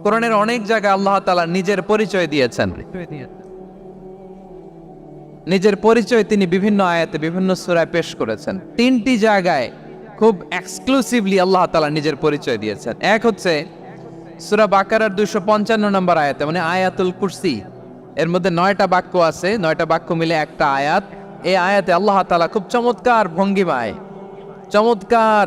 কোরআনের অনেক জায়গায় আল্লাহ তাআলা নিজের পরিচয় দিয়েছেন। নিজের পরিচয় তিনি বিভিন্ন আয়াতে বিভিন্ন সূরায় পেশ করেছেন। তিনটি জায়গায় খুব এক্সক্লুসিভলি আল্লাহ তাআলা নিজের পরিচয় দিয়েছেন। এক হচ্ছে সূরা বাকারার 255 নম্বর আয়াতে, মানে আয়াতুল কুরসি। এর মধ্যে 9টা বাক্য আছে, 9টা বাক্য মিলে একটা আয়াত। এই আয়াতে আল্লাহ তাআলা খুব চমৎকার ভঙ্গিমায়, চমৎকার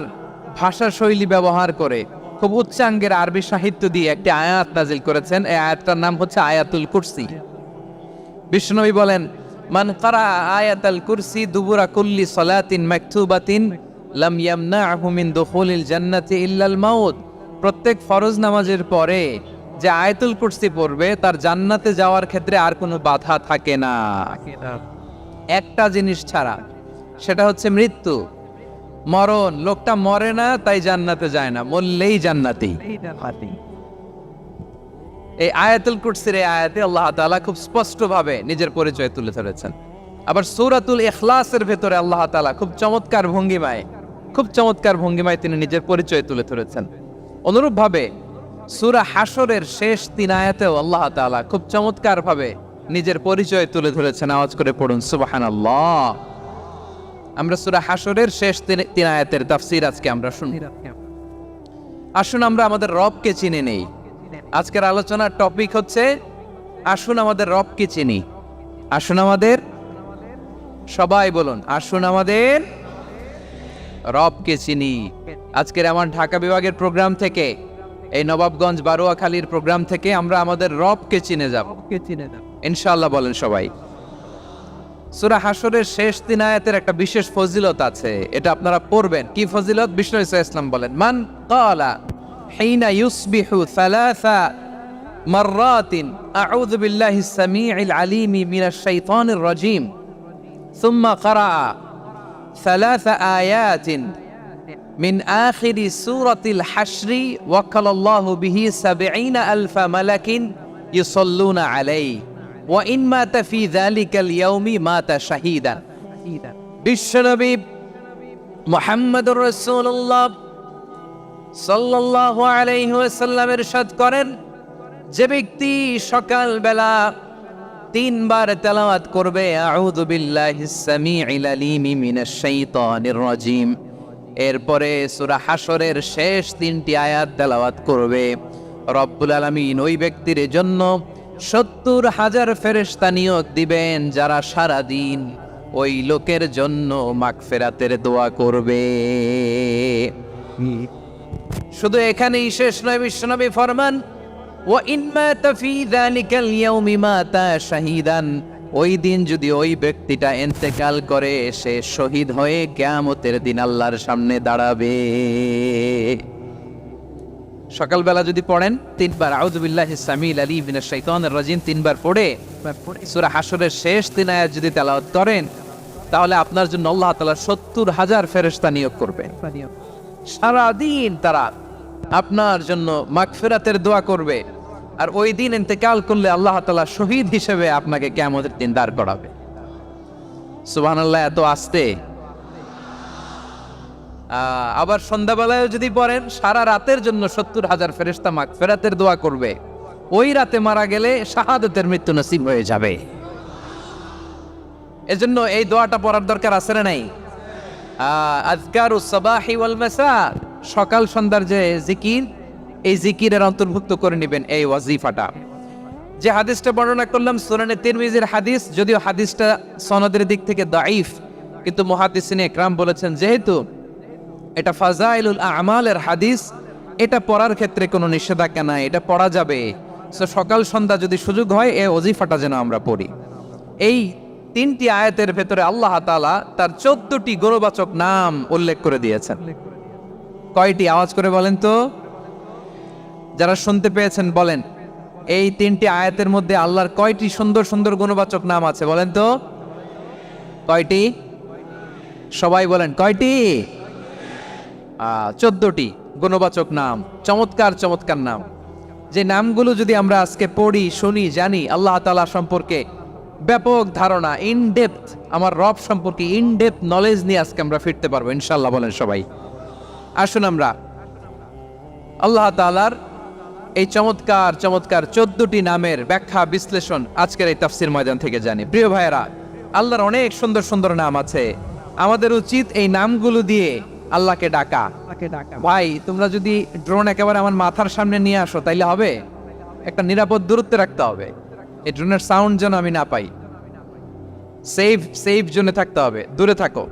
ভাষা শৈলী ব্যবহার করে, খুব উচ্চাঙ্গের আরবি সাহিত্য দিয়ে একটি আয়াত নাজিল করেছেন। এই আয়াতটার নাম হচ্ছে আয়াতুল কুরসি। বিশ্বনবী বলেন, মান কারা আয়াতুল কুরসি দুবুরা কুল্লি সালাতিন মাকতুবাতিন লাম ইয়ামনাহু মিন দুখুলিল জান্নাতি ইল্লাল মাউত। প্রত্যেক ফরজ নামাজের পরে যে আয়াতুল কুরসি পড়বে তার জান্নাতে যাওয়ার ক্ষেত্রে আর কোনো বাধা থাকে না, একটা জিনিস ছাড়া, সেটা হচ্ছে মৃত্যু, মরণ। লোকটা মরে না তাই জান্নাতে যায় না, মরলেই জান্নাতি। এই আয়াতুল কুরসির এই আয়াতে আল্লাহ তাআলা খুব স্পষ্টভাবে নিজের পরিচয় তুলে ধরেছেন। আবার সূরাতুল ইখলাসের ভেতরে আল্লাহ তাআলা খুব চমৎকার ভঙ্গিমায় তিনি নিজের পরিচয় তুলে ধরেছেন। অনুরূপভাবে সূরা হাশরের শেষ 3 আয়াতেও আল্লাহ তাআলা খুব চমৎকার ভাবে নিজের পরিচয় তুলে ধরেছেন। আওয়াজ করে পড়ুন সুবহানাল্লাহ। আমরা সূরা হাশরের শেষ 3 আয়াতের তাফসীর আজকে আমরা শুনব। আসুন আমরা আমাদের রবকে চিনে নেই। আজকের আলোচনার টপিক হচ্ছে আসুন আমাদের রবকে চিনি। আসুন আমাদের, সবাই বলুন, আসুন আমাদের রবকে চিনি। আজকের আমার ঢাকা বিভাগের প্রোগ্রাম থেকে, এই নবাবগঞ্জ বারোয়াখালীর প্রোগ্রাম থেকে আমরা আমাদের রবকে চিনে যাব ইনশাআল্লাহ। বলেন সবাই। সূরা হাশরের শেষ 3 আয়াতের একটা বিশেষ ফজিলত আছে, এটা আপনারা পড়বেন। কি ফজিলত? বিষ্ণু ইসলাম বলেন, মান ক্বালা হিনা ইউসবিহু সালাসা মাররাতিন আউযু বিল্লাহিস সামিউল আলিম মিনাশ শাইতানির রাজীম সুম্মা ক্বারা সালাসা আয়াতিন মিন আখিরি সূরাতিল হাশরি ওয়াক্কালাল্লাহু বিহি ৭০,০০০ মালাকিন ইউসাল্লুনা আলাইহি ওয়া ইন মাতা ফি যালিকাল ইয়াউমি মাতা শাহীদান। বিশ্বনবী মুহাম্মদুর রাসূলুল্লাহ সাল্লাল্লাহু আলাইহি ওয়াসাল্লাম ইরশাদ করেন, যে ব্যক্তি সকাল বেলা 3 বার তেলাওয়াত করবে আউযু বিল্লাহিস সামিউল আলিম মিনাশ শাইতানির রাজীম, এরপরে সূরা হাশরের শেষ 3টি আয়াত তেলাওয়াত করবে, রব্বুল আলামিন ওই ব্যক্তির জন্য ৭০,০০০ ফেরেশতা নিয়োগ দিবেন যারা সারা দিন ওই লোকের জন্য মাগফিরাতের দোয়া করবে। শুধু এখানেই শেষ নয়, বিশ্বনবী ফরমান, ওয়া ইন মাতা ফি যালিকাল ইয়াউমি মাতা শাহীদান, ওই দিন যদি ওই ব্যক্তিটা ইন্তেকাল করে সে শহীদ হয়ে কিয়ামতের দিন আল্লাহর সামনে দাঁড়াবে। সকালবেলা যদি পড়েন 3 বার আউযু বিল্লাহিস সামিউল আলিম মিনাশ শাইতানির রাজীম 3 বার পড়ে সূরা হাশরের শেষ 3 আয়াত যদি তেলাওয়াত করেন, তাহলে আপনার জন্য আল্লাহ তাআলা ৭০,০০০ ফেরেশতা নিয়োগ করবেন। সারা দিন তারা আপনার জন্য মাগফিরাতের দোয়া করবে। আর ওই দিন ইন্তেকাল করলে আল্লাহ তাআলা শহীদ হিসেবে আপনাকে কিয়ামতের দিন দাঁড় করাবে। সুবহানাল্লাহ। এত আস্তে। আবার সন্ধ্যাবেলায় যদি পড়েন, সারা রাতের জন্য ৭০,০০০ ফেরেশতা মাগফিরাতের দোয়া করবে। ওই রাতে মারা গেলে শাহাদাতের মৃত্যু নসিব হয়ে যাবে। এজন্য এই দোয়াটা পড়ার দরকার আছে না নাই? আযকারুস সাবাহি ওয়াল মাসা, সকাল সন্ধ্যার যে জিকির, এই জিকিরের অন্তর্ভুক্ত করে নেবেন এই ওয়াজিফাটা। যে হাদিসটা বর্ণনা করলাম সুনানে তিরমিজির হাদিস, যদিও হাদিসটা সনদের দিক থেকে দাঈফ, কিন্তু মুহাদ্দিসিনে ইকরাম বলেছেন যেহেতু এটা ফাজাইলুল আমালের হাদিস, এটা পড়ার ক্ষেত্রে কোনো নিষেধাজ্ঞা নাই, এটা পড়া যাবে। সকাল সন্ধ্যা যদি সুযোগ হয় এই ওয়াজিফাটা যেন আমরা পড়ি। এই 3টি আয়াতের ভেতরে আল্লাহ তাআলা তার 14টি গুণবাচক নাম উল্লেখ করে দিয়েছেন। কয়টি? আওয়াজ করে বলেন তো, যারা শুনতে পেয়েছেন বলেন। এই 3টি আয়াতের মধ্যে আল্লাহর কয়টি সুন্দর সুন্দর গুণবাচক নাম আছে বলেন তো? কয়টি? সবাই বলেন কয়টি? 14টি গুণবাচক নাম, চমৎকার চমৎকার নাম। যে নামগুলো যদি আমরা আজকে পড়ি, শুনি, জানি, আল্লাহ তাআলা সম্পর্কে ব্যাপক ধারণা, ইন ডেপথ, আমার রব সম্পর্কে ইন ডেপথ নলেজ নিয়ে আজকে আমরা ফিরতে পারবো ইনশাআল্লাহ। বলেন সবাই। আসুন আমরা আল্লাহ তাআলার এই চমৎকার চমৎকার 14টি নামের ব্যাখ্যা বিশ্লেষণ আজকের এই তাফসীর ময়দান থেকে জানি। প্রিয় ভাইয়েরা, আল্লাহর অনেক সুন্দর সুন্দর নাম আছে। আমাদের উচিত এই নামগুলো দিয়ে আল্লাহকে ডাকা। ভাই, তোমরা যদি ড্রোন একেবারে আমার মাথার সামনে নিয়ে আসো তাইলে হবে? একটা নিরাপদ দূরত্বে রাখতে হবে। এই ড্রোনের সাউন্ড যেন আমি না পাই। সেফ জোনে থাকতে হবে, দূরে থাকো।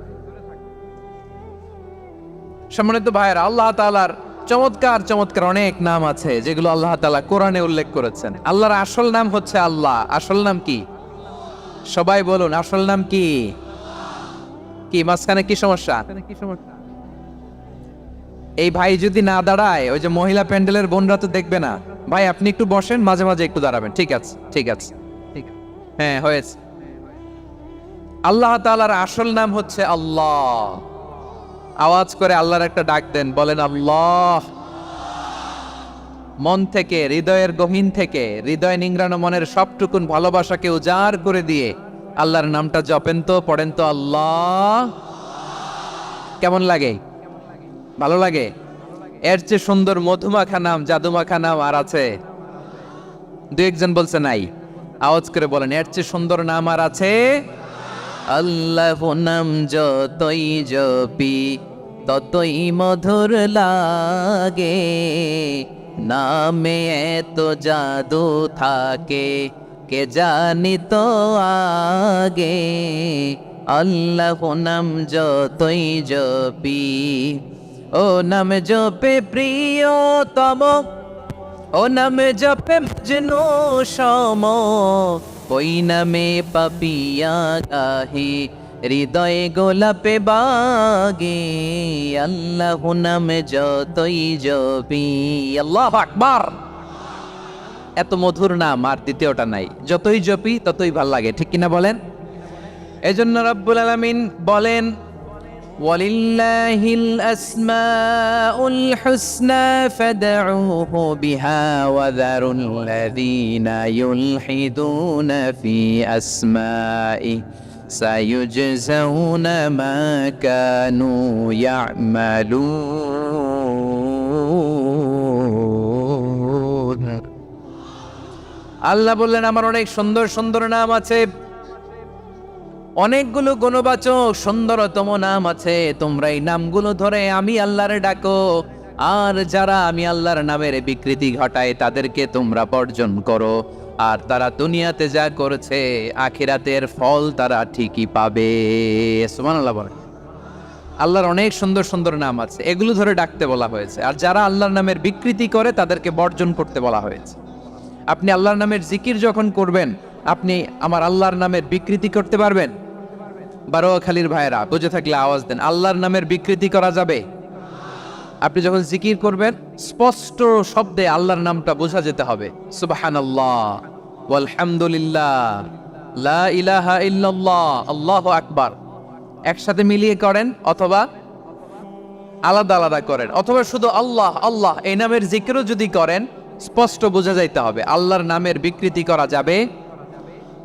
সম্মানিত ভাইয়েরা, আল্লাহ তাআলার চমৎকার চমৎকার অনেক নাম আছে যেগুলো আল্লাহ তাআলা কোরআনে উল্লেখ করেছেন। আল্লাহর আসল নাম হচ্ছে আল্লাহ। আসল নাম কি? সবাই বলুন, আসল নাম কি? কি মাঝখানে কি সমস্যা? এই ভাই যদি না দাঁড়ায়, ওই যে মহিলা প্যান্ডেলের বোনরা তো দেখবে না। ভাই আপনি একটু বসেন, মাঝে মাঝে একটু দাঁড়াবেন। ঠিক আছে, ঠিক আছে, হ্যাঁ হয়েছে। আল্লাহ তাআলার আসল নাম হচ্ছে আল্লাহ। আওয়াজ করে আল্লাহর একটা ডাক দেন, বলেন আল্লাহ। মন থেকে, হৃদয়ের গহীন থেকে, হৃদয় নিংড়ানো মনের সবটুকুন ভালোবাসাকে উজাড় করে দিয়ে আল্লাহর নামটা জপেন তো, পড়েন তো আল্লাহ। কেমন লাগে? ভালো লাগে? এর চেয়ে সুন্দর মধুমাখা নাম, জাদুমাখা নাম আর আছে? দু একজন বলছে নাই। আওয়াজ করে বলেন, এর চেয়ে সুন্দর নাম আর আছে? আল্লাহ নাম যতই জপি ততই মধুর লাগে, নামে এত জাদু থাকে কে জানি তো আগে। আল্লাহ নাম যতই জপি, ও নাম জপে প্রিয়তম, ও নাম জপে মজনু সম, ওই নামে পাপিয়া গাহে হৃদয়ে গোলাপে বাগে। আল্লাহ নাম যতই জপি। আল্লাহু আকবার। এত মধুর নাম আর দ্বিতীয়টা নাই। যতই জপি ততই ভাল লাগে, ঠিক কিনা বলেন? এজন্য রব্বুল আলামিন বলেন, ওয়ালিল্লাহিল আসমাউল হুসনা ফাদউহু বিহা ওয়া যারুল লাযীনা ইউলহিদুনা ফি আসমাই সায়ুজজাউনা মা কানু ইয়ামালুন। আল্লাহ বললেন, আমার অনেক সুন্দর সুন্দর নাম আছে, অনেকগুলো গুণবাচক সুন্দরতম নাম আছে। তোমরা এই নামগুলো ধরে আমি আল্লাহর ডাকো, আর যারা আমি আল্লাহর নামের বিকৃতি ঘটায় তাদেরকে তোমরা বর্জন করো। আর তারা দুনিয়াতে যা করেছে আখিরাতের ফল তারা ঠিকই পাবে। সুবহানাল্লাহ বলেন। আল্লাহর অনেক সুন্দর সুন্দর নাম আছে, এগুলো ধরে ডাকতে বলা হয়েছে। আর যারা আল্লাহর নামের বিকৃতি করে তাদেরকে বর্জন করতে বলা হয়েছে। আপনি আল্লাহর নামের জিকির যখন করবেন, আপনি আমার আল্লাহর নামের বিকৃতি করতে পারবেন? বারোয়াখালীর ভাইয়েরা বুঝে থাকলে আওয়াজ দেন, আল্লাহর নামের বিকৃতি করা যাবে? আপনি যখন জিকির করবেন স্পষ্ট শব্দে আল্লাহর নামটা বোঝা যেতে হবে। সুবহানাল্লাহ, ওয়ালহামদুলিল্লাহ, লা ইলাহা ইল্লাল্লাহ, আল্লাহু আকবার। একসাথে মিলিয়ে করেন অথবা আলাদা আলাদা করেন, অথবা শুধু আল্লাহ আল্লাহ এই নামের জিকিরও যদি করেন স্পষ্ট বোঝা যাইতে হবে। আল্লাহর নামের বিকৃতি করা যাবে,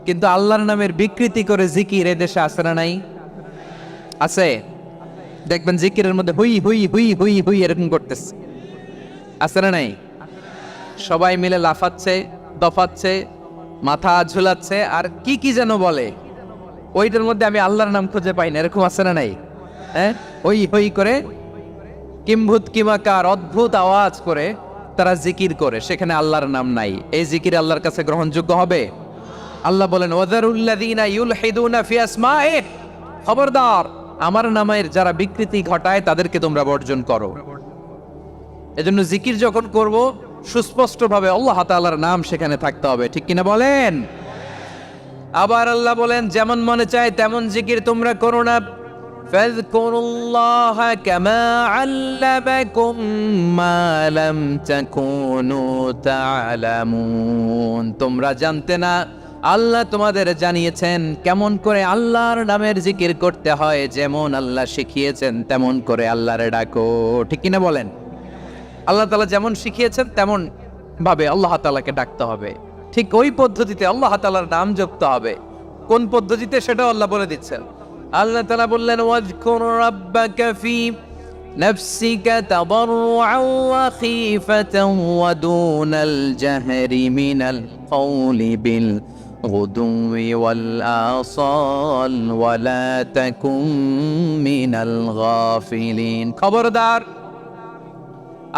কিন্তু আল্লাহর নামের বিকৃতি করে জিকির এদেশে আছে না নাই? আছে। দেখবেন জিকিরের মধ্যে হুই হুই হুই হুই হুই এরকম করতেছে, আছে না নাই? সবাই মিলে লাফাচ্ছে, দফাচ্ছে, মাথা ঝুলাচ্ছে, আর কি কি যেন বলে। ওইটার মধ্যে আমি আল্লাহর নাম খুঁজে পাই না, এরকম আছে না নাই? হ্যাঁ, হই হই করে কিম্ভূত কিমাকার অদ্ভুত আওয়াজ করে তারা জিকির করে, সেখানে আল্লাহর নাম নাই। এই জিকির আল্লাহর কাছে গ্রহণযোগ্য হবে? আল্লাহ বলেন, ওয়াযারুল্লাযীনা ইউলহিদুনা ফি আসমাইহি, খবরদার আমার নামের যারা বিকৃতি ঘটায় তাদেরকে তোমরা বর্জন করো। এজন্য জিকির যখন করব সুস্পষ্টভাবে আল্লাহ তাআলার নাম সেখানে থাকতে হবে, ঠিক কিনা বলেন? আবার আল্লাহ বলেন, যেমন মনে চায় তেমন জিকির তোমরা করো না। ফাযকুরুল্লাহা কামা আল্লামাকুম মা লাম তাকুনু তা'লামুন। তোমরা জানতে না, আল্লাহ তোমাদের জানিয়েছেন কেমন করে আল্লাহর নামের জিকির করতে হয়। যেমন আল্লাহ শিখিয়েছেন তেমন করে আল্লাহর ডাকো, ঠিক কিনা বলেন? আল্লাহ তাআলা যেমন শিখিয়েছেন তেমন ভাবে আল্লাহ তাআলাকে ডাকতে হবে, ঠিক ওই পদ্ধতিতে আল্লাহ তাআলার নাম জপতে হবে। কোন পদ্ধতিতে সেটাও আল্লাহ বলে দিচ্ছেন। আল্লাহ তাআলা বললেন, ওয়াজকুর রাব্বাকা ফি نفسك تضرعا وخيفة ودون الجهر من القول بالغدو والآصال ولا تكن من الغافلين খবরদার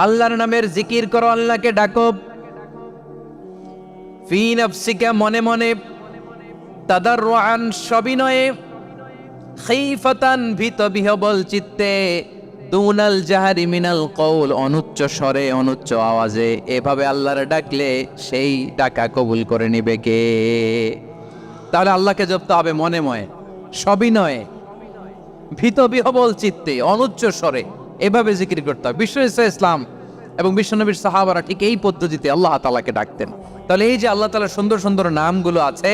আল্লাহর নামের জিকির করো, আল্লাহকে ডাকো। ফি নফসিকা মনে মনে, তাদাররুআন সবিনয়ে, খাইফাতান ভীত বিহবল চিত্তে, দুনাল জাহারি মিনাল কওল অনুচ্চ স্বরে অনুচ্চ আওয়াজে। এভাবে আল্লাহর ডাকলে সেই ডাকা কবুল করে নিবে কে? তাহলে আল্লাহকে জপতে হবে মনে মনে, সবিনয়ে, ভীত বিহবল চিত্তে, অনুচ্চ স্বরে, এভাবে জিকির করতে হবে। বিশ্ব ইসলাম এবং বিশ্বনবীর সাহাবারা ঠিক এই পদ্ধতিতে আল্লাহ তাআলাকে ডাকতেন। তাহলে এই যে আল্লাহ তাআলার সুন্দর সুন্দর নামগুলো আছে,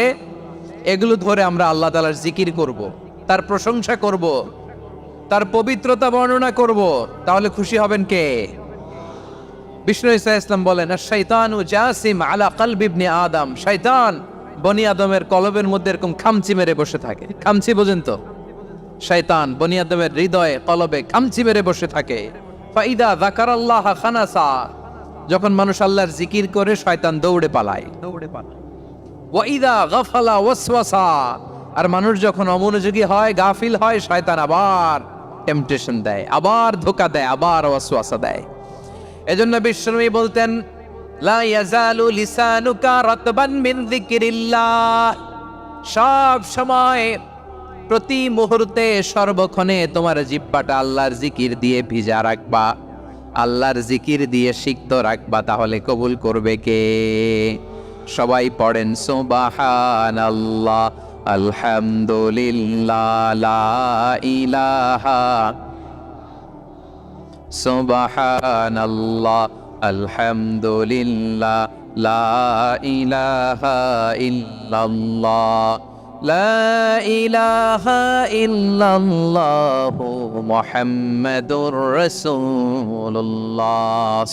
এগুলো ধরে আমরা আল্লাহ তাআলার জিকির করব, তার প্রশংসা করব, তার পবিত্রতা বর্ণনা করব, তাহলে খুশি হবেন কে? বিষ্ণু ইসলাম বলেন, শাইতানু জাসিম আলা কলবি ইবনে আদম, শয়তান বনি আদমের কলবের মধ্যে এরকম খামচি মেরে বসে থাকে। খামচি বোঝেন তো? শয়তান বনি আদমের হৃদয়ে কলবে খামচি মেরে বসে থাকে। ফাইদা যাকারাল্লাহ খানাসা, যখন মানুষ আল্লাহর জিকির করে শয়তান দৌড়ে পালায়। ওয়া ইদা গাফালা ওয়াসওয়াসা, আর মানুষ যখন অমনোযোগী হয়, গাফিল হয়, শয়তান আবার টেম্পটেশন দেয়, আবার ধোঁকা দেয়, আবার ওয়াসওয়াসা দেয়। এজন্য বিশ্বনবী বলতেন, লা ইয়াজালু লিসানুকা রাতবান মিন যিকরিল্লাহ, সব সময় প্রতি মুহূর্তে সর্বক্ষণে তোমার জিহ্বাটা আল্লাহর জিকির দিয়ে ভিজা রাখবা, আল্লাহর জিকির দিয়ে সিক্ত রাখবা, তাহলে কবুল করবে কে? সবাই পড়েন সুবহানাল্লাহ, আলহামদুলিল্লাহ, লা ইলাহা, সুবহানাল্লাহ, আলহামদুলিল্লাহ, লা ইলাহা ইল্লাল্লাহ, লা ইলাহা ইল্লাল্লাহু মুহাম্মাদুর রাসূলুল্লাহ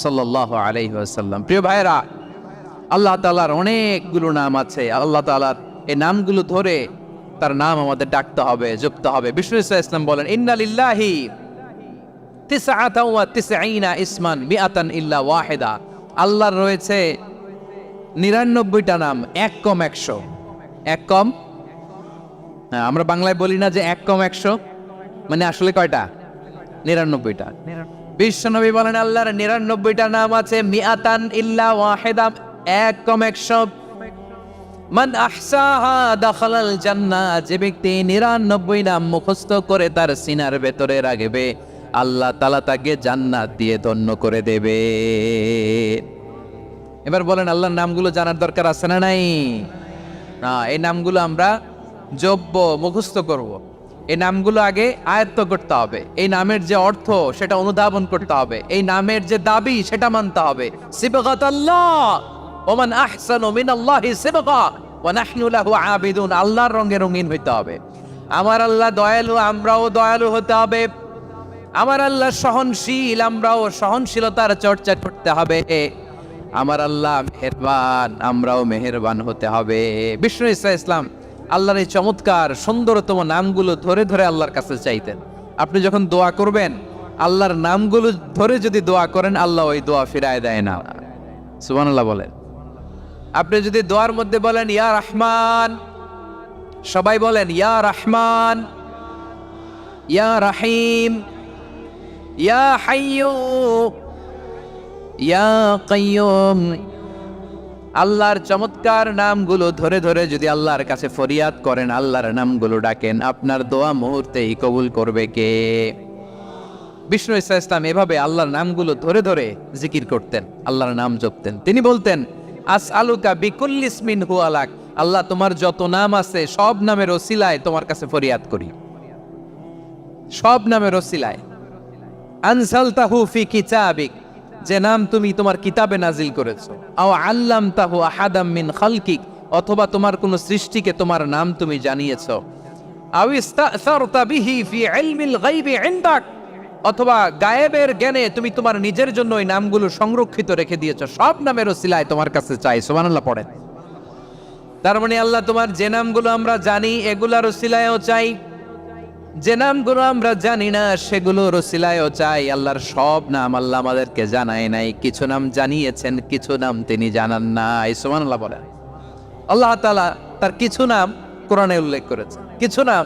সাল্লাল্লাহু আলাইহি ওয়াসাল্লাম। প্রিয় ভাইরা, আল্লাহ তাআলার অনেকগুলো নাম আছে। আল্লাহ তাআলার এই নামগুলো ধরে তার নাম আমাদের ডাকতে হবে, জপতে হবে। বিষ্ণু ইসলাম বলেন, ইন্না লিল্লাহি তিসআতান ওয়া তিসঈনা ইসমান মিআতান ইল্লা ওয়াহিদা, আল্লাহর রয়েছে 99টা নাম, এক কম 100। এক কম, আমরা বাংলায় বলি না যে এক কম 100, মানে আসলে কয়টা? 99টা। বিশ্বনবী বলেন, আল্লাহর 99টা নাম আছে, মিআতান ইল্লা ওয়াহিদা, এক কম 100। মান আহসাহা দাখালাল জান্নাহ, যে ব্যক্তি 99 নাম মুখস্থ করে তার সিনার ভেতরে রাখবে, আল্লাহ তাআলা তাকে জান্নাত দিয়ে ধন্য করে দেবে। এবার বলেন, আল্লাহর নামগুলো জানার দরকার আছে না নাই? না, এই নামগুলো আমরা জপব, মুখস্থ করব। এই নামগুলো আগে আয়ত্ত করতে হবে। এই নামের যে অর্থ সেটা অনুধাবন করতে হবে। এই নামের যে দাবি সেটা মানতে হবে। সিবগাতাল্লাহ, ওমান আহসানু মিনাল্লাহি সিবগা ওয়া নাহনু লাহু আবিদুন, আল্লাহর রঙে রঙিন হইতে হবে। আমার আল্লাহ দয়ালু, আমরাও দয়ালু হতে হবে। আমার আল্লাহ সহনশীল, আমরাও সহনশীলতার চর্চা করতে হবে। আমার আল্লাহ মেহেরবান, আমরাও মেহেরবান হতে হবে। বিষ্ণু ইসলাম আল্লাহর এই চমৎকার সুন্দরতম নামগুলো ধরে ধরে আল্লাহর কাছে চাইতেন। আপনি যখন দোয়া করবেন, আল্লাহর নামগুলো ধরে যদি দোয়া করেন, আল্লাহ ওই দোয়া ফিরায় দেয় না। সুবহানাল্লাহ বলেন। আপনি যদি দোয়ার মধ্যে বলেন ইয়া রহমান, সবাই বলেন ইয়া রহমান, ইয়া রাহিম, ইয়া হাইয়্যু, ইয়া কাইয়্যুম, আল্লাহর চমৎকার নামগুলো ধরে ধরে যদি আল্লাহর কাছে ফরিয়াদ করেন, আল্লাহর নামগুলো ডাকেন, আপনার দোয়া মুহূর্তেই কবুল করবে কে? বিষ্ণু ইসলাম এভাবে আল্লাহর নামগুলো ধরে ধরে জিকির করতেন, আল্লাহর নাম জপতেন। তিনি বলতেন, আসআলুকা বিকুল্লি ইসমিন হুয়া লাক, আল্লাহ তোমার যত নাম আছে সব নামের ওসিলায় তোমার কাছে ফরিয়াদ করি, সব নামের ওসিলায়। আনজালতাহু ফি কিতাবিক, যে নাম তুমি তোমার কিতাবে নাজিল করেছো। আও আল্লামতাহু আহাদাম মিন খালকিক, অথবা তোমার কোন সৃষ্টিকে তোমার নাম তুমি জানিয়েছো। আও ইস্তাসারতা বিহি ফি ইলমিল গায়বি ইনদাক, অথবা গায়েবের জ্ঞানে তুমি তোমার নিজের জন্য এই নামগুলো সংরক্ষিত রেখে দিয়েছো। সব নামের ওসিলায় তোমার কাছে চাই। সুবহানাল্লাহ পড়েন। তার মানে আল্লাহ তোমার যে নামগুলো আমরা জানি এগুলার ওসিলায়ও চাই, যে নামগুলো আমরা জানি না সেগুলোর ওসিলায়ও চাই আল্লাহর সব নাম আল্লাহ আমাদেরকে জানায় নাই, কিছু নাম জানিয়েছেন, কিছু নাম তিনি জানান নাই। সুবহানাল্লাহ বলেন। আল্লাহ তাআলা তার কিছু নাম কোরআনে উল্লেখ করেছেন, কিছু নাম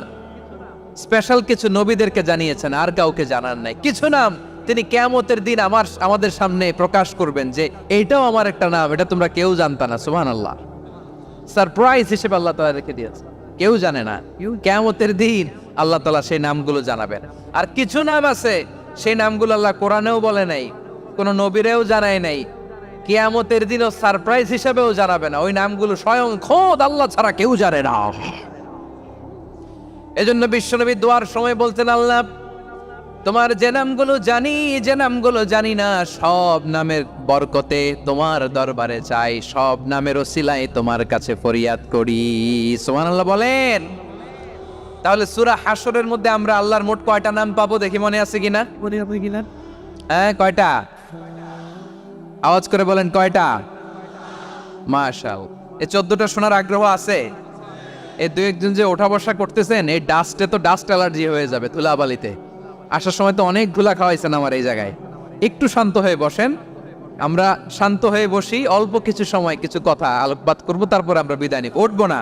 স্পেশাল কিছু নবীদেরকে জানিয়েছেন, আর কাউকে জানান নাই। কিছু নাম তিনি কিয়ামতের দিন আমাদের সামনে প্রকাশ করবেন যে এইটাও আমার একটা নাম, এটা তোমরা কেউ জানতা না। সুবহানাল্লাহ, সারপ্রাইজ হিসেবে আল্লাহ তাআলা রেখে দিয়েছে, কেউ জানে না। কিয়ামতের দিন আল্লাহ তাআলা সেই নামগুলো জানাবেন। আর কিছু নাম আছে সেই নামগুলো আল্লাহ কোরআনেও বলে নাই, কোনো নবীরেও জানায় নাই, কিয়ামতের দিনও সারপ্রাইজ হিসেবেও জানাবে না। ওই নামগুলো স্বয়ং খোদ আল্লাহ ছাড়া কেউ জানে না। এজন্য বিশ্বনবী দোয়ার সময় বলতেন, আল্লাহ তোমার যে নামগুলো জানি, যে নামগুলো জানি না, সব নামের বরকতে তোমার দরবারে চাই, সব নামের ওসিলায় তোমার কাছে ফরিয়াদ করি। সুবহানাল্লাহ বলেন। তাহলে সূরা হাশরের মধ্যে আমরা আল্লাহর মোট কয়টা নাম পাবো দেখি, মনে আছে কিনা? হ্যাঁ, কয়টা? আওয়াজ করে বলেন, কয়টা? মাশাআল্লাহ। এই 14টা শোনার আগ্রহ আছে? এই দুই একজন যে ওঠা বসা করতেছেন, এই ডাস্টে তো ডাস্ট অ্যালার্জি হয়ে যাবে, ধুলাবালিতে। আসার সময় তো অনেক ধুলা খাওয়াইছেন আমার এই জায়গায়। একটু শান্ত হয়ে বসেন, আমরা শান্ত হয়ে বসি, অল্প কিছু সময় কিছু কথা আলোকপাত করব, তারপর আমরা বিদায় নিব। উঠবো না,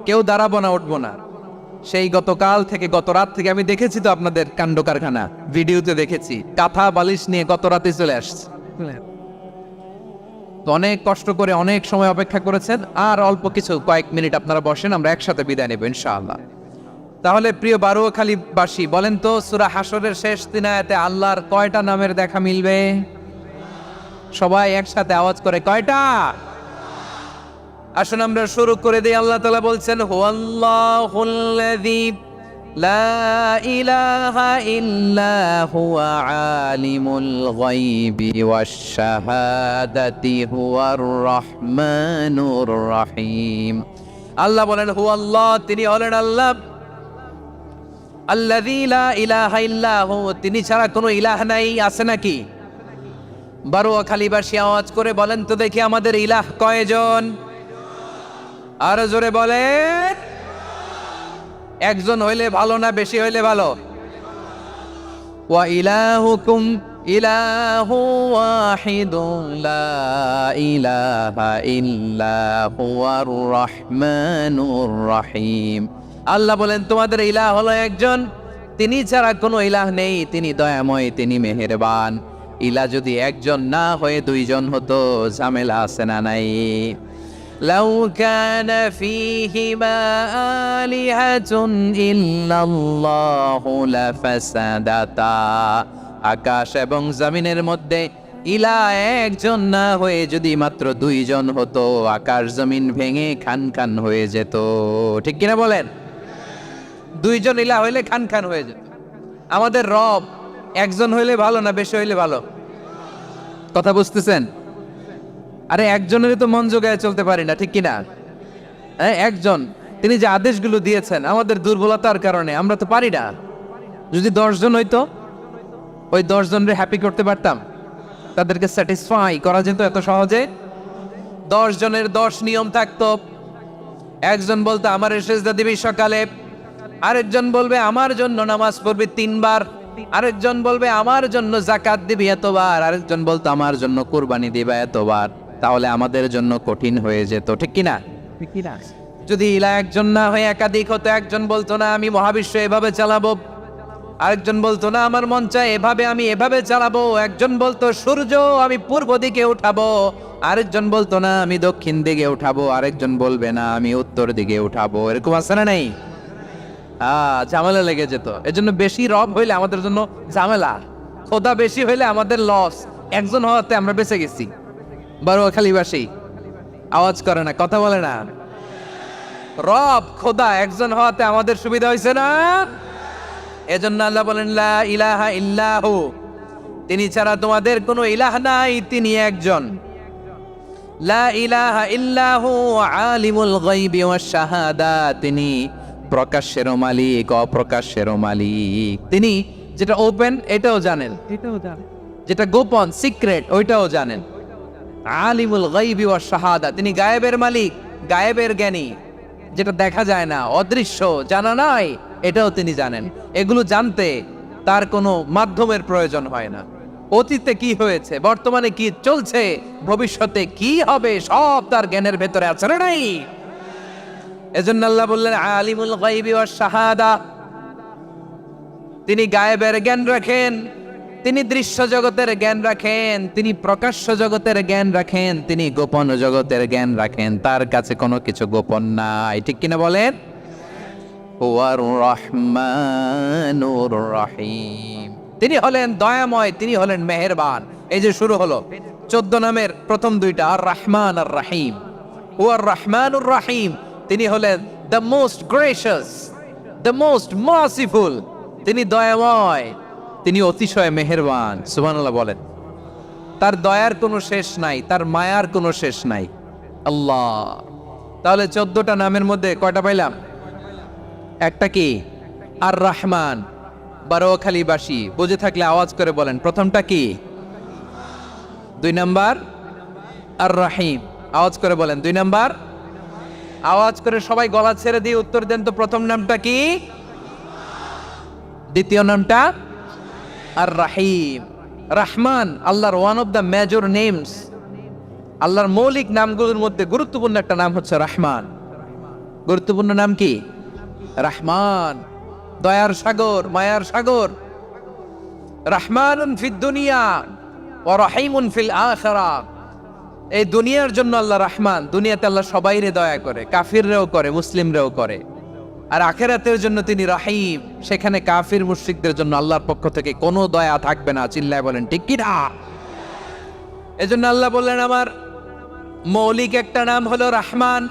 কেউ দাঁড়াবো না, উঠবো না। সেই গতকাল থেকে, গত রাত থেকে আমি দেখেছি তো আপনাদের কাণ্ড কারখানা, ভিডিওতে দেখেছি, কাঁথা বালিশ নিয়ে গত রাতে চলে আসছে। তো অনেক কষ্ট করে অনেক সময় অপেক্ষা করেছেন, আর অল্প কিছু কয়েক মিনিট আপনারা বসেন, আমরা একসাথে বিদায় নেব ইনশাআল্লাহ। তাহলে প্রিয় বারুয়াখালীবাসী, বলেন তো সূরা হাশরের শেষ 3 আয়াতে আল্লাহর কয়টা নামের দেখা মিলবে? সবাই একসাথে আওয়াজ করে, কয়টা? আসুন আমরা শুরু করে দিই। আল্লাহ তাআলা বলছেন, হুয়াল্লাহুল্লাযী লা ইলাহা ইল্লা হুয়া আলিমুল গায়বি ওয়াশ শাহাদাতি হুয়ার রহমানুর রহিম। আল্লাহ বলেন, হুয়াল্লাহ, তিনি হলেন আল্লাহ, আল্লাযী লা ইলাহা ইল্লা হু, তিনি ছাড়া কোনো ইলাহ নাই। আছে নাকি? বারুয়াখালীবাসী আওয়াজ করে বলেন তো দেখি, আমাদের ইলাহ কয়জন? আরো জোরে বলেন। একজন হইলে ভালো না বেশি হইলে ভালো? ওয়া ইলাহুকুম ইলাহু ওয়াহিদুন লা ইলাহা ইল্লা হুয়ার রহমানুর রহিম। আল্লাহ বলেন, তোমাদের ইলাহ হলো একজন, তিনি ছাড়া কোনো ইলাহ নেই, তিনি দয়াময়, তিনি মেহেরবান। ইলাহ যদি একজন না হয়ে দুইজন হতো, ঝামেলা আছে না নাই? লাউ কানা ফীহিমা আলিহাতুন ইল্লাল্লাহু লাফাসাদাতা। আকাশ এবং জমিনের মধ্যে ইলাহ একজন না হয়ে যদি মাত্র দুইজন হতো, আকাশ জমিন ভেঙে খান খান হয়ে যেত। ঠিক কিনা বলেন? দুইজন ইলাহ হইলে খান খান হয়ে যেত। আমাদের রব একজন হইলে ভালো না বেশি হইলে ভালো? কথা বুঝতেছেন? আরে একজনেরই তো মন জোগায় চলতে পারি না, ঠিক কিনা? হ্যাঁ, একজন, তিনি যে আদেশগুলো দিয়েছেন আমাদের দুর্বলতার কারণে আমরা তো পারি না। যদি 10 জন হইতো, ওই 10 জনের হ্যাপি করতে পারতাম, তাদেরকে স্যাটিসফাই করা যেত এত সহজে। 10 জনের 10 নিয়ম থাকতো। একজন বলতো আমার সেজদা দিবি সকালে, আরেকজন বলবে আমার জন্য নামাজ পড়বি 3 বার, আরেকজন বলবে আমার জন্য যাকাত দিবি এতবার, আরেকজন বলতো আমার জন্য কুরবানি দিবা এতবার। তাহলে আমাদের জন্য কঠিন হয়ে যেত, ঠিক কিনা? যদি ইলাহ একজন না হয়ে একাধিক হতো, একজন বলতো না আমি মহাবিশ্ব এভাবে চালাবো, আরেকজন বলতো না আমার মন চায় এভাবে, আমি এভাবে চালাবো, একজন বলতো সূর্য আমি পূর্ব দিকে উঠাবো, আরেকজন বলতো না আমি দক্ষিণ দিকে উঠাবো, আরেকজন বলবে না আমি উত্তর দিকে উঠাবো। এরকম আছে না নাই? ঝামেলা লেগে যেত। এজন্য বেশি রব হইলে আমাদের জন্য ঝামেলা, খোদা বেশি হইলে আমাদের লস। একজন হওয়াতে আমরা বেঁচে গেছি। বারুয়াখালীবাসী আওয়াজ করে না, কথা বলে না। রব খোদা একজন হওয়াতে আমাদের সুবিধা হয়েছে না? এজন্য আল্লাহ বলেন, লা ইলাহা ইল্লাহু, তিনি ছাড়া তোমাদের কোনো ইলাহ নাই, তিনি একজন। লা ইলাহা ইল্লাহু আলিমুল গায়বি ওয়াশ শাহাদা, তিনি প্রকাশ্যেরও মালিক, অপ্রকাশ্যেরও মালিক। তিনি যেটা ওপেন এটাও জানেন, যেটা গোপন সিক্রেট ওইটাও জানেন। আলিমুল গায়বি ওয়াশ শাহাদা, তিনি গায়েবের মালিক, গায়েবের জ্ঞানী, যেটা দেখা যায় না, অদৃশ্য, জানা নাই, এটাও তিনি জানেন। এগুলো জানতে তার কোনো মাধ্যমের প্রয়োজন হয় না। অতীতে কি হয়েছে, বর্তমানে কি চলছে, ভবিষ্যতে কি হবে, সব তার জ্ঞানের ভেতরে আছে না নাই? এজন্য আল্লাহ বললেন আলিমুল গায়বি ওয়াশ শাহাদা, তিনি গায়েবের জ্ঞান রাখেন, তিনি দৃশ্য জগতের জ্ঞান রাখেন, তিনি প্রকাশ্য জগতের জ্ঞান রাখেন, তিনি গোপন জগতের জ্ঞান রাখেন। তার কাছে কোনো কিছু গোপন নাই, ঠিক কিনা বলেন? হুয়ার রহমানুর রহিম, তিনি হলেন দয়াময়, তিনি হলেন মেহেরবান। এই যে শুরু হলো 14 নামের প্রথম দুইটা, আর রহমান আর রাহিম। হুয়ার রহমানুর রাহিম, তিনি হলেন the most gracious, the most merciful, তিনি দয়াময়, তিনি অতিশয় মেহেরবান। সুবহানাল্লাহ বলেন। তার দয়ার কোনো শেষ নাই, তার মায়ার কোনো শেষ নাই। আল্লাহ, তাহলে 14টা নামের মধ্যে কয়টা পাইলাম? একটা কি? আর রহমান। বারোয়াখালীবাসী বুঝে থাকলে আওয়াজ করে বলেন, প্রথমটা কি? 2 নাম্বার আর রাহিম। আওয়াজ করে বলেন 2 নাম্বার। আওয়াজ করে সবাই গলা ছেড়ে দিয়ে উত্তর দেন তো, প্রথম নামটা কি? দ্বিতীয় নামটা? আর রাহিম। রহমান আল্লাহর one of the major names, আল্লাহর মৌলিক নামগুলোর মধ্যে গুরুত্বপূর্ণ একটা নাম হচ্ছে রহমান। গুরুত্বপূর্ণ নাম কি? রহমান, দয়ার সাগর, মায়ার সাগর। রহমানুন ফিদ দুনিয়া ওয়া রহিমুন ফিল আখিরা। এই দুনিয়ার জন্য আল্লাহ রহমান, দুনিয়াতে আল্লাহ সবাইরে দয়া করে, কাফিররেও করে, মুসলিমরেও করে। আর আখিরাতের জন্য তিনি রহিম, সেখানে কাফির মুশরিকদের জন্য আল্লাহর পক্ষ থেকে কোনো দয়া থাকবে না। চিল্লায় বলেন ঠিক কি না? এজন্য আল্লাহ বললেন আমার মৌলিক একটা নাম হলো রহমান।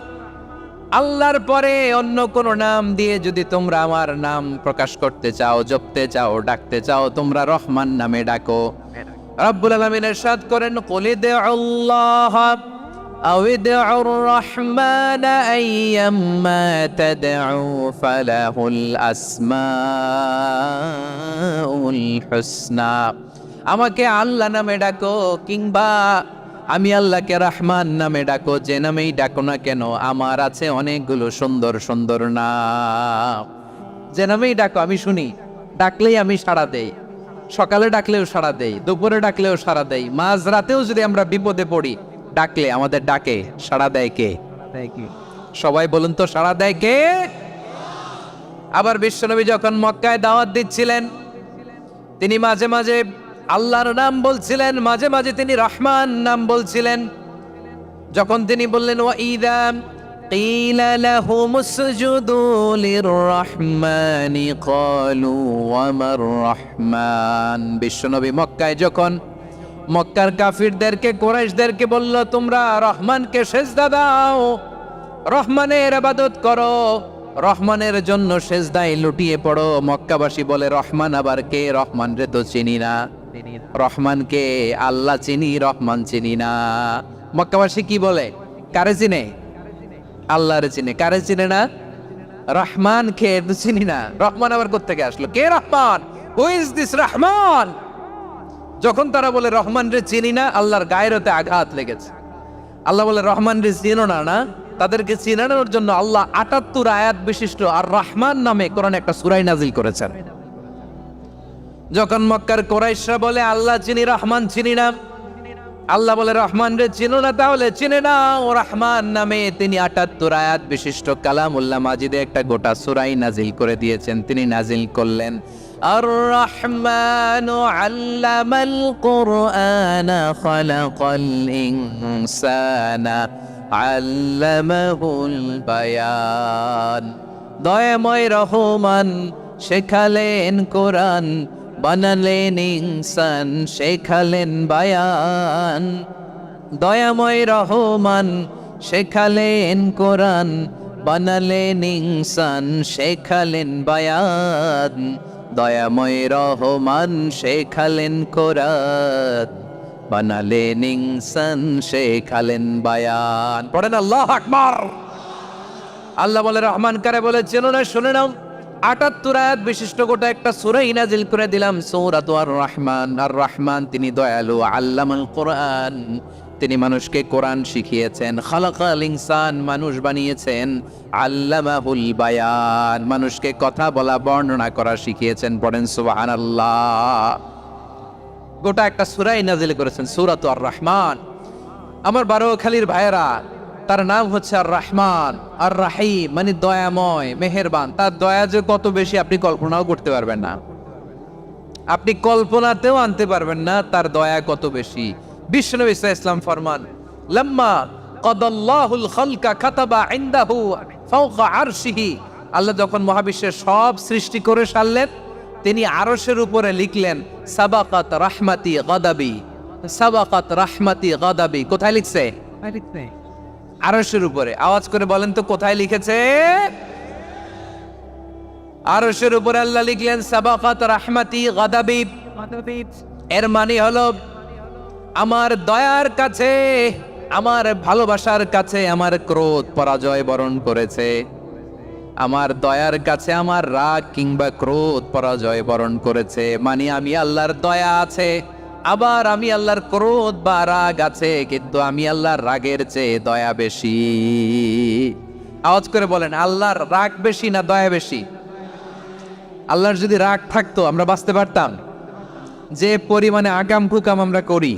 আল্লাহর পরে অন্য কোন নাম দিয়ে যদি তোমরা আমার নাম প্রকাশ করতে চাও, জপতে চাও, ডাকতে চাও, তোমরা রহমান নামে ডাকো। রব্বুল আলামিন ইরশাদ করেন, কুলিদুল্লাহ আও ইদউর রহমান আইয়াম্মা তাদউ ফালাহুল আসমাউল হুসনা। আমাকে আল্লাহ নামে ডাকো, কিংবা আমি আল্লাহকে রহমান নামে ডাকো, যে নামেই ডাকো না কেন আমার আছে অনেকগুলো সুন্দর সুন্দর নাম। যে নামেই ডাকো আমি শুনি, ডাকলেই আমি সাড়া দেই। সকালে ডাকলেও সাড়া দেই, দুপুরে ডাকলেও সাড়া দেই, মাঝ রাতেও যদি আমরা বিপদে পড়ি, ডাকলে আমাদের ডাকে সাড়া দেয় কে? সবাই বলুন তো, সাড়া দেয় কে? আবার বিশ্বনবী যখন মক্কায় দাওয়াত দিচ্ছিলেন, তিনি মাঝে মাঝে আল্লাহর নাম বলছিলেন, মাঝে মাঝে তিনি রহমান নাম বলছিলেন। যখন তিনি বললেন ওয়াইদা কিলা লাহুম উসজুদু লিররহমানি ক্বালু ওয়ামার রহমান। বিশ্বনবী মক্কায় যখন মক্কার কাফিরদেরকে, কুরাইশদেরকে বলল তোমরা রহমানকে সেজদা দাও, রহমানের ইবাদত করো, রহমানের জন্য সেজদায় লুটিয়ে পড়ো। মক্কাবাসী বলে রহমান আবার কে? রহমান রে তো চিনি না। রহমানকে আল্লাহ চিনি, রহমান চিনি না। মক্কাবাসী কি বলে? কারে চিনে? আল্লাহরে চিনে। কারে চিনে না? রহমান কে তো চিনি না। রহমান আবার কোত্থেকে আসলো? কে Rahman? Who is this Rahman? যখন তারা বলে রহমান রে চিনি না, আল্লাহর গায়রতে আঘাত লেগেছে। আল্লাহ বলে রহমান রে চিনো না? না, তাদেরকে চিনানোর জন্য আল্লাহ ৭৮ আয়াত বিশিষ্ট আর রহমান নামে কোরআনে একটা সূরা নাজিল করেছেন। যখন মক্কার কুরাইশরা বলে আল্লাহ চিনি, রহমান চিনি না, আল্লাহ বলে রহমান রে চিনো না, তাহলে চিনে না ও রহমান নামে তিনি ৭৮ আয়াত বিশিষ্ট কালামুল্লাহ মাজিদে একটা গোটা সূরা নাজিল করে দিয়েছেন। তিনি নাজিল করলেন আর রহমানু আল্লামাল কুরআনা খালাকাল ইনসানা আল্লামাহুল বায়ান। দয়াময় রহমান শেখালেন কোরআন, বানালেন ইনসান, শেখালেন বায়ান। দয়াময় রহমান শেখালেন কোরআন, বানালেন ইনসান, শেখালেন বায়ান। দয়াময় রহমান শেখালেন কোরআন, বানালেন ইনসান, শেখালেন বায়ান। পড়েন আল্লাহু আকবার। আল্লাহ বলে রহমান কারে বলে চেনো না? শুনে নাও, ৭৮ আয়াত বিশিষ্ট গোটা একটা সূরা নাজিল করে দিলাম, সূরাতু আর রহমান। আর রহমান তিনি দয়ালু। আল্লামাল কোরআন, তিনি মানুষকে কোরআন শিখিয়েছেন। খালাকাল ইনসান, মানুষ বানিয়েছেন। আল্লামাহুল বায়ান, মানুষকে কথা বলা বর্ণনা করা শিখিয়েছেন। পড়েন সুবহানাল্লাহ। গোটা একটা সূরাই নাজিল করেছেন, সূরাত আর রহমান। আমার বারোখালীর ভাইয়েরা, তার নাম হচ্ছে আর রহমান আর রাহিম, মানে দয়াময়, মেহেরবান। তার দয়া যে কত বেশি আপনি কল্পনাও করতে পারবেন না, আপনি কল্পনাতেও আনতে পারবেন না তার দয়া কত বেশি। বিশ্বনবী সাল্লাল্লাহু আলাইহি ওয়াসাল্লাম ফরমান, লাম্মা কাদাল্লাহুল খালকা কাতাবা ইনদাহু ফাওকা আরশিহি, আল্লাহ যখন মহাবিশ্বের সব সৃষ্টি করে সারলেন, তিনি আরশের উপরে লিখলেন সাবাকাত রাহমাতি গাদাবি, সাবাকাত রাহমাতি গাদাবি। কোথায় লিখছে? আরশের উপরে। আওয়াজ করে বলেন তো কোথায় লিখেছে? আরশের উপরে আল্লাহ লিখলেন সাবাকাত রাহমাতি গাদাবি। এর মানে হলো আমার দয়ার কাছে, আমার ভালোবাসার কাছে আমার ক্রোধ পরাজয় বরণ করেছে। আমার দয়ার কাছে আমার রাগ কিংবা ক্রোধ পরাজয় বরণ করেছে। মানে আমি আল্লাহর দয়া আছে, আবার আমি আল্লাহর ক্রোধ বা রাগ আছে, কিন্তু আমি আল্লাহর রাগের চেয়ে দয়া বেশি। আওয়াজ করে বলেন, আল্লাহর রাগ বেশি না দয়া বেশি? আল্লাহর যদি রাগ থাকতো আমরা বাঁচতে পারতাম? যে পরিমাণে আগাম ফুকাম আমরা করি,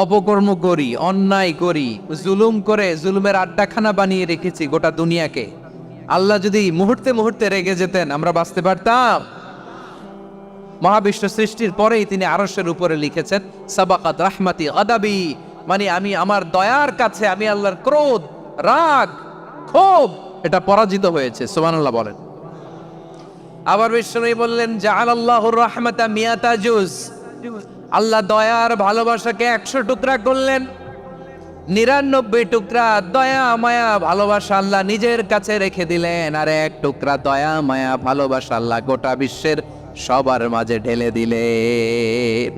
অপকর্ম করি, অন্যায় করি, জুলুম করে জুলুমের আড্ডাখানা বানিয়ে রেখেছি গোটা দুনিয়াকে, আল্লাহ যদি মুহূর্তে মুহূর্তে রেগে যেতেন আমরা বাঁচতে পারতাম? মহাবিশ্ব সৃষ্টির পরেই তিনি আরশের উপরে লিখেছেন সাবাকাত রাহমাতি গাদাবি, মানে আমি আমার দয়ার কাছে আমি আল্লাহর ক্রোধ, রাগ, ক্ষোভ এটা পরাজিত হয়েছে। সুবহানাল্লাহ বলেন। আবার বিশ্বনবী বললেন জাআলাল্লাহুর রাহমাতা মিয়াতা জুজ, আল্লাহ দয়ার ভালোবাসাকে 100 টুকরা করলেন। 99 টুকরা দয়া মায়া ভালোবাসা আল্লাহ নিজের কাছে রেখে দিলেন, আর 1 টুকরা দয়া মায়া ভালোবাসা আল্লাহ গোটা বিশ্বের সবার মাঝে ঢেলে দিলেন।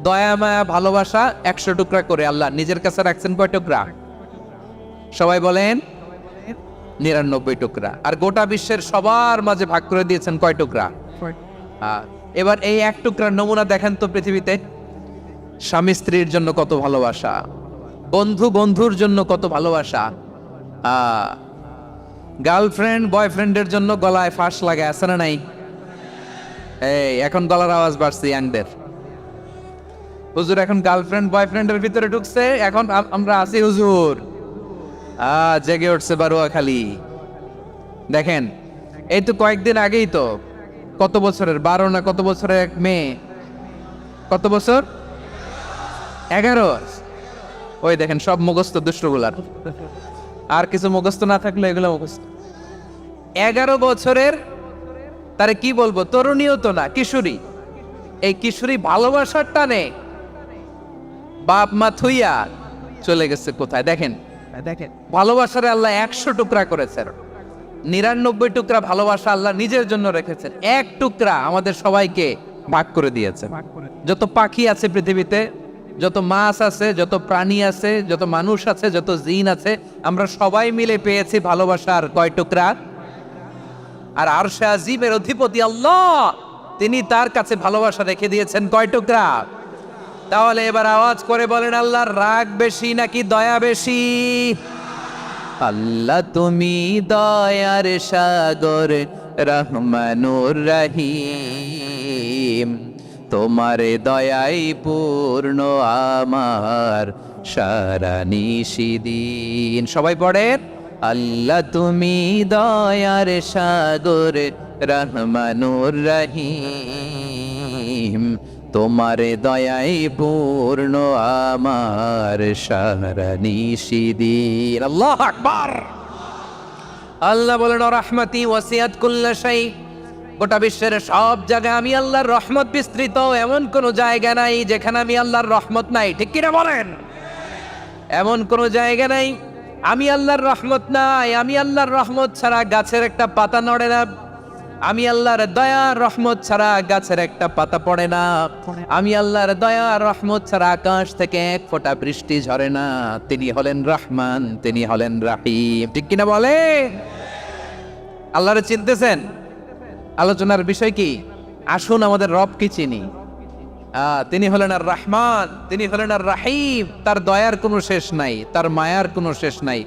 দয়া মায়া ভালোবাসা 100 টুকরা করে আল্লাহ নিজের কাছে রাখছেন কয় টুকরা? সবাই বলেন 99 টুকরা। আর গোটা বিশ্বের সবার মাঝে ভাগ করে দিয়েছেন কয় টুকরা? এবার এই 1 টুকরার নমুনা দেখেন তো পৃথিবীতে। স্বামী স্ত্রীর জন্য কত ভালোবাসা, বন্ধু বন্ধুর জন্য কত ভালোবাসা, গার্লফ্রেন্ড বয়ফ্রেন্ডের জন্য গলায় ফাঁস লাগে, আছে না নাই? এই এখন গলার আওয়াজ বাড়ছে ইয়াংদের। হুজুর এখন গার্লফ্রেন্ড বয়ফ্রেন্ডের ভিতরে ঢুকছে, এখন আমরা আছি হুজুর। জেগে উঠছে বারোয়াখালী। দেখেন এই তো কয়েকদিন আগেই তো, কত বছরের 12 না কত বছরের এক মেয়ে, কত বছর? 11। ওই দেখেন সব মুখস্থ দুষ্টগুলার, আর কিছু মুখস্থ না থাকলে এগুলো মুখস্থ। 11 বছরের, তারে কি বলবো, তরুণীও তো না, কিশোরী। এই কিশোরী ভালোবাসার টানে বাপ মা থুইয়া চলে গেছে কোথায়? দেখেন দেখেন ভালোবাসারে আল্লাহ 100 টুকরা করেছেন। 99 টুকরা ভালোবাসা আল্লাহ নিজের জন্য রেখেছেন, 1 টুকরা আমাদের সবাইকে ভাগ করে দিয়েছেন। যত পাখি আছে পৃথিবীতে, যত মাছ আছে, যত প্রাণী আছে, যত মানুষ আছে, যত জিন আছে, আমরা সবাই মিলে পেয়েছি ভালোবাসার কয় টুকরা? আর আরশে আজিমের অধিপতি আল্লাহ, তিনি তার কাছে ভালোবাসা রেখে দিয়েছেন কয় টুকরা? তাহলে এবার আওয়াজ করে বলেন, আল্লাহর রাগ বেশি নাকি দয়া বেশি? আল্লাহ তুমি দয়ার সাগর রহমানুর রহিম, তোমার দয়াই পূর্ণ আমার সারা নিশিদিন। সবাই পড়েন, আল্লাহ তুমি দয়ার সাগর রহমানুর রহিম, তোমার দয়াই পূর্ণ আমার সারা নিশিদিন। আল্লাহু আকবার। আল্লাহ বলেন রাহমাতি ওয়াসিয়াত কুল্লা শাই, গোটা বিশ্বের সব জায়গায় আমি আল্লাহর রহমত বিস্তৃত, এমন কোন জায়গা নাই যেখানে আমি আল্লাহর রহমত নাই। ঠিক কিনা বলেন? এমন কোন জায়গা নাই আমি আল্লাহর রহমত নাই। আমি আল্লাহর রহমত ছাড়া গাছের একটা পাতা নড়ে না, আমি আল্লাহর দয়া রহমত ছাড়া গাছের একটা পাতা পড়ে না, আমি আল্লাহর দয়া রহমত ছাড়া আকাশ থেকে 1 ফোঁটা বৃষ্টি ঝরে না। তিনি হলেন রহমান, তিনি হলেন রাহিম। ঠিক কিনা বলে? আল্লাহরে চিনতেছেন? আলোচনার বিষয় কি? আসুন আমাদের রব কি চিনি। তিনি হলেন আর রহমান, তিনি হলেন আর রাহিম। তার দয়ার কোনো শেষ নাই, তার মায়ার কোনো শেষ নাই।